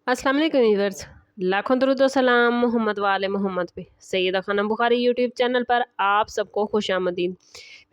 अस्सलाम वालेकुम व्यूअर्स, लाखों दरूद व सलाम मोहम्मद वाले मोहम्मद पे। सैयदा खानम बुखारी यूट्यूब चैनल पर आप सबको खुश आमदीद।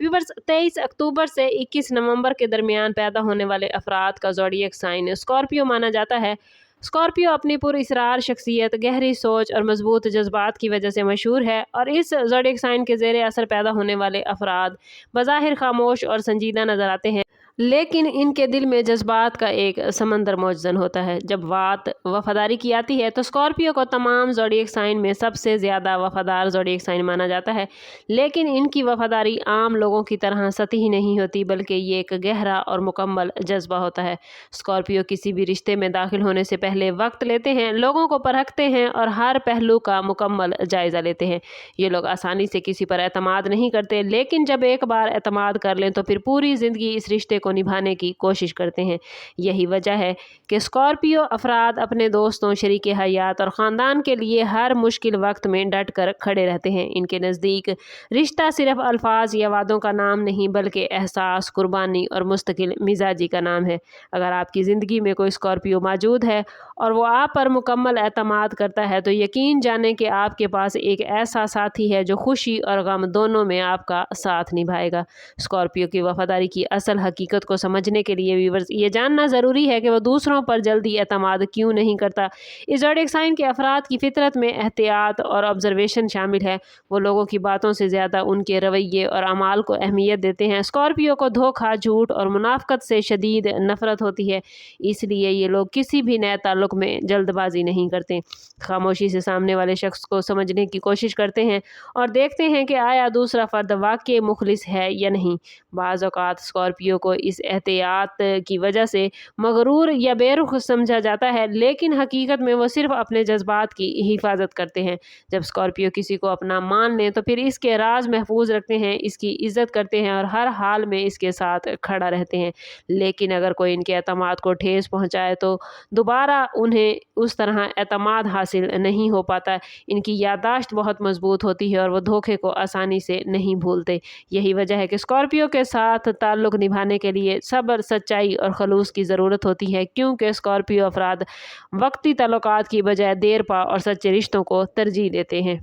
व्यूअर्स, 23 अक्टूबर से 21 नवंबर के दरमियान पैदा होने वाले अफराद का ज़ोडिएक साइन स्कॉर्पियो माना जाता है। स्कॉर्पियो अपनी पुरअसरार शख्सियत, गहरी सोच और मजबूत जज्बात की वजह से मशहूर है और इस ज़ोडिएक साइन के ज़ेरे असर पैदा होने वाले अफराद बज़ाहिर खामोश और संजीदा नज़र आते हैं, लेकिन इनके दिल में जज्बात का एक समंदर मौजूद होता है। जब बात वफादारी की आती है तो स्कॉर्पियो को तमाम ज़ोडिएक साइन में सबसे ज़्यादा वफादार ज़ोडिएक साइन माना जाता है, लेकिन इनकी वफादारी आम लोगों की तरह सतही नहीं होती, बल्कि ये एक गहरा और मुकम्मल जज्बा होता है। स्कॉर्पियो किसी भी रिश्ते में दाखिल होने से पहले वक्त लेते हैं, लोगों को परखते हैं और हर पहलू का मुकम्मल जायज़ा लेते हैं। ये लोग आसानी से किसी पर एतमाद नहीं करते, लेकिन जब एक बार एतमाद कर लें तो फिर पूरी ज़िंदगी इस रिश्ते को निभाने की कोशिश करते हैं। यही वजह है कि स्कॉर्पियो अफराद अपने दोस्तों, शरीक हयात और ख़ानदान के लिए हर मुश्किल वक्त में डट कर खड़े रहते हैं। इनके नज़दीक रिश्ता सिर्फ अल्फाज या वादों का नाम नहीं, बल्कि एहसास, कुर्बानी और मुस्तकिल मिजाजी का नाम है। अगर आपकी ज़िंदगी में कोई स्कॉर्पियो मौजूद है और वो आप पर मुकम्मल एतमाद करता है, तो यकीन जाने कि आपके पास एक ऐसा साथी है जो खुशी और गम दोनों में आपका साथ निभाएगा। स्कॉर्पियो की वफादारी की असल हकीकत को समझने के लिए व्यूअर्स ये जानना ज़रूरी है कि वो दूसरों पर जल्दी एतमाद क्यों नहीं करता। इस ज़ोडिएक साइन के अफराद की फितरत में एहतियात और ऑब्जर्वेशन शामिल है। वो लोगों की बातों से ज़्यादा उनके रवैये और अमाल को अहमियत देते हैं। स्कॉर्पियो को धोखा, झूठ और मुनाफकत से शदीद नफरत होती है, इसलिए ये लोग किसी भी नए ताल्लुक़ में जल्दबाजी नहीं करते। खामोशी से सामने वाले शख्स को समझने की कोशिश करते हैं और देखते हैं कि आया दूसरा फ़र्द वाकई मुखलिस है या नहीं। बाज़ औक़ात स्कॉर्पियो को इस एहतियात की वजह से मगरूर या बेरुख समझा जाता है, लेकिन हकीकत में वो सिर्फ अपने जज्बात की हिफाजत करते हैं। जब स्कॉर्पियो किसी को अपना मान लें तो फिर इसके राज महफूज रखते हैं, इसकी इज्जत करते हैं और हर हाल में इसके साथ खड़ा रहते हैं। लेकिन अगर कोई इनके एतमाद को ठेस पहुँचाए तो दोबारा उन्हें उस तरह एतमाद हासिल नहीं हो पाता। इनकी याददाश्त बहुत मजबूत होती है और वो धोखे को आसानी से नहीं भूलते। यही वजह है कि स्कॉर्पियो के साथ ताल्लुक़ निभाने के लिए सब्र, सच्चाई और खलूस की ज़रूरत होती है, क्योंकि स्कॉर्पियो अफराद वक्ती ताल्लुकात की बजाय देर पा और सच्चे रिश्तों को तरजीह देते हैं।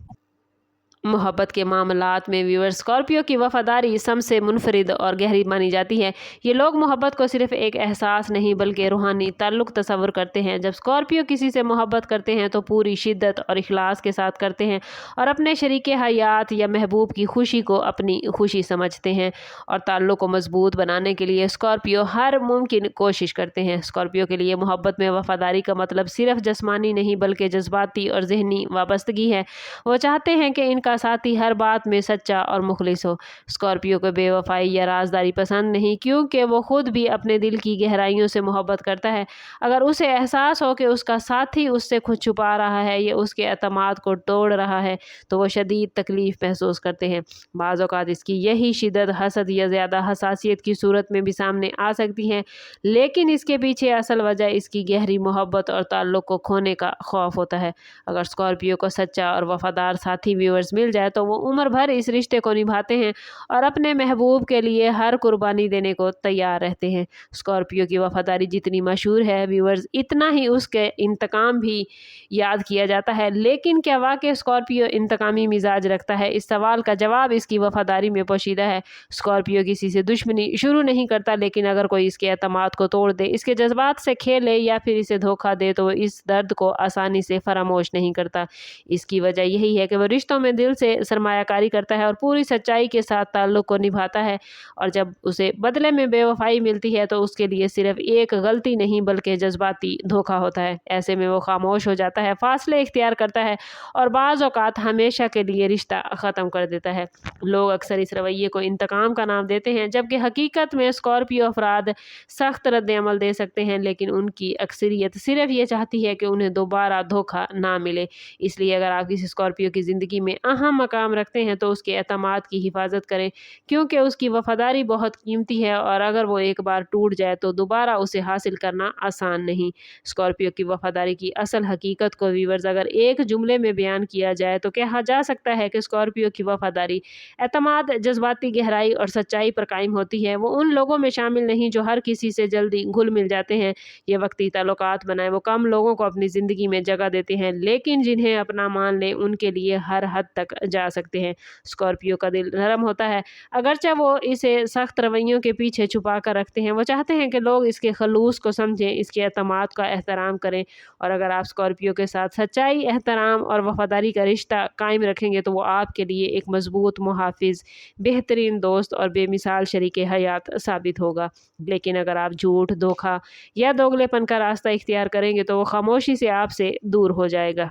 मोहब्बत के मामलात में व्यूअर स्कॉर्पियो की वफादारी सबसे मुनफरिद और गहरी मानी जाती है। ये लोग मोहब्बत को सिर्फ एक एहसास नहीं बल्कि रूहानी ताल्लुक़ तस्वुर करते हैं। जब स्कॉर्पियो किसी से मोहब्बत करते हैं तो पूरी शिद्दत और इखलास के साथ करते हैं और अपने शरीके हयात या महबूब की खुशी को अपनी खुशी समझते हैं और ताल्लुक़ को मजबूत बनाने के लिए स्कॉर्पियो हर मुमकिन कोशिश करते हैं। स्कॉर्पियो के लिए मोहब्बत में वफादारी का मतलब सिर्फ जिस्मानी नहीं बल्कि जज्बाती और जहनी वाबस्तगी है। वो चाहते हैं कि इनका साथी हर बात में सच्चा और मुखलिस हो। स्कॉर्पियो को बेवफाई या राजदारी पसंद नहीं, क्योंकि वो खुद भी अपने दिल की गहराइयों से मोहब्बत करता है। अगर उसे एहसास हो कि उसका साथी उससे कुछ छुपा रहा है या उसके एतमाद को तोड़ रहा है, तो वो शदीद तकलीफ़ महसूस करते हैं। बाज़ औक़ात इसकी यही शिद्दत हसद या ज़्यादा हसासियत की सूरत में भी सामने आ सकती है, लेकिन इसके पीछे असल वजह इसकी गहरी मोहब्बत और ताल्लुक़ को खोने का खौफ होता है। अगर स्कॉर्पियो को सच्चा और वफादार साथी व्यूअर्स मिल जाए तो वो उम्र भर इस रिश्ते को निभाते हैं और अपने महबूब के लिए हर कुर्बानी देने को तैयार रहते हैं। स्कॉर्पियो की वफादारी जितनी मशहूर है व्यूअर्स, इतना ही उसके इंतकाम भी याद किया जाता है। लेकिन क्या वाकई स्कॉर्पियो इंतकामी मिजाज रखता है? इस सवाल का जवाब इसकी वफादारी में पोशीदा है। स्कॉर्पियो किसी से दुश्मनी शुरू नहीं करता, लेकिन अगर कोई इसके एतमाद को तोड़ दे, इसके जज्बात से खेले या फिर इसे धोखा दे तो वो इस दर्द को आसानी से फरामोश नहीं करता। इसकी वजह यही है कि वो रिश्तों में दिल से सरमायाकारी करता है और पूरी सच्चाई के साथ ताल्लुक़ को निभाता है, और जब उसे बदले में बेवफाई मिलती है तो उसके लिए सिर्फ एक गलती नहीं बल्कि जज्बाती धोखा होता है। ऐसे में वो खामोश हो जाता है, फासले इख्तियार करता है और बाज़ औक़ात हमेशा के लिए रिश्ता ख़त्म कर देता है। लोग अक्सर इस रवैये को इंतकाम का नाम देते हैं, जबकि हकीकत में स्कॉर्पियो अफराद सख्त रद्द अमल दे सकते हैं, लेकिन उनकी अक्सरियत सिर्फ ये चाहती है कि उन्हें दोबारा धोखा ना मिले। इसलिए अगर आप किसी स्कॉर्पियो की ज़िंदगी में अहम मकाम रखते हैं तो उसके एतमाद की हिफाजत करें, क्योंकि उसकी वफादारी बहुत कीमती है और अगर वो एक बार टूट जाए तो दोबारा उसे हासिल करना आसान नहीं। स्कॉर्पियो की वफादारी की असल हकीकत को व्यूअर्स अगर एक जुमले में बयान किया जाए तो कहा जा सकता है कि स्कॉर्पियो की वफादारी एतमाद, जज्बाती गहराई और सच्चाई पर कायम होती है। वो उन लोगों में शामिल नहीं जो हर किसी से जल्दी घुल मिल जाते हैं, ये वक्ती ताल्लुकात बनाए। वो कम लोगों को अपनी ज़िंदगी में जगह देते हैं, लेकिन जिन्हें अपना मान लें उनके लिए हर हद तक जा सकते हैं। स्कॉर्पियो का दिल नरम होता है, अगरचे वो इसे सख्त रवैयों के पीछे छुपा कर रखते हैं। वो चाहते हैं कि लोग इसके खलूस को समझें, इसके एतमाद का एहतराम करें। और अगर आप स्कॉर्पियो के साथ सच्चाई, एहतराम और वफादारी का रिश्ता कायम रखेंगे तो वो आपके लिए एक मजबूत मुहाफिज, बेहतरीन दोस्त और बेमिसाल शरीके हयात साबित होगा। लेकिन अगर आप झूठ, धोखा या दोगलेपन का रास्ता इख्तियार करेंगे तो वो खामोशी से आपसे दूर हो जाएगा।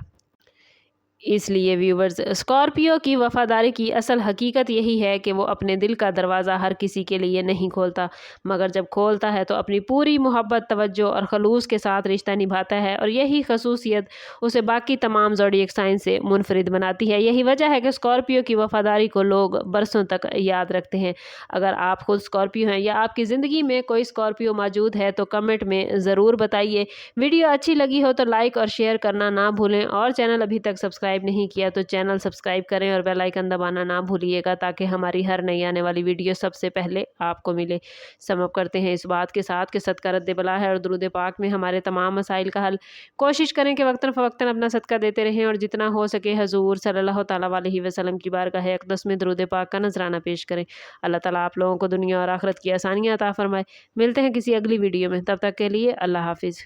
इसलिए व्यूवर्स, स्कॉर्पियो की वफादारी की असल हकीकत यही है कि वो अपने दिल का दरवाज़ा हर किसी के लिए नहीं खोलता, मगर जब खोलता है तो अपनी पूरी मोहब्बत, तवज्जो और खलूस के साथ रिश्ता निभाता है। और यही खसूसियत उसे बाकी तमाम ज़ोडिएक साइन से मुनफरिद बनाती है। यही वजह है कि स्कॉर्पियो की वफादारी को लोग बरसों तक याद रखते हैं। अगर आप खुद स्कॉर्पियो हैं या आपकी ज़िंदगी में कोई स्कॉर्पियो मौजूद है तो कमेंट में ज़रूर बताइए। वीडियो अच्छी लगी हो तो लाइक और शेयर करना ना भूलें, और चैनल अभी तक सब्सक्राइब नहीं किया तो चैनल सब्सक्राइब करें और बेल आइकन दबाना ना भूलिएगा, ताकि हमारी हर नई आने वाली वीडियो सबसे पहले आपको मिले। समअप करते हैं इस बात के साथ कि सदका रद्द बला है और दुरूद पाक में हमारे तमाम मसाइल का हल। कोशिश करें कि वक्तन फ़वक्तन अपना सदका देते रहें और जितना हो सके हजूर सल्लल्लाहु तआला अलैहि वसल्लम की बारगाह अक़दस में दुरूद पाक का नजराना पेश करें। अल्लाह ताला आप लोगों को दुनिया और आखिरत की आसानियाँ अता फरमाए। मिलते हैं किसी अगली वीडियो में, तब तक के लिए अल्लाह हाफिज़।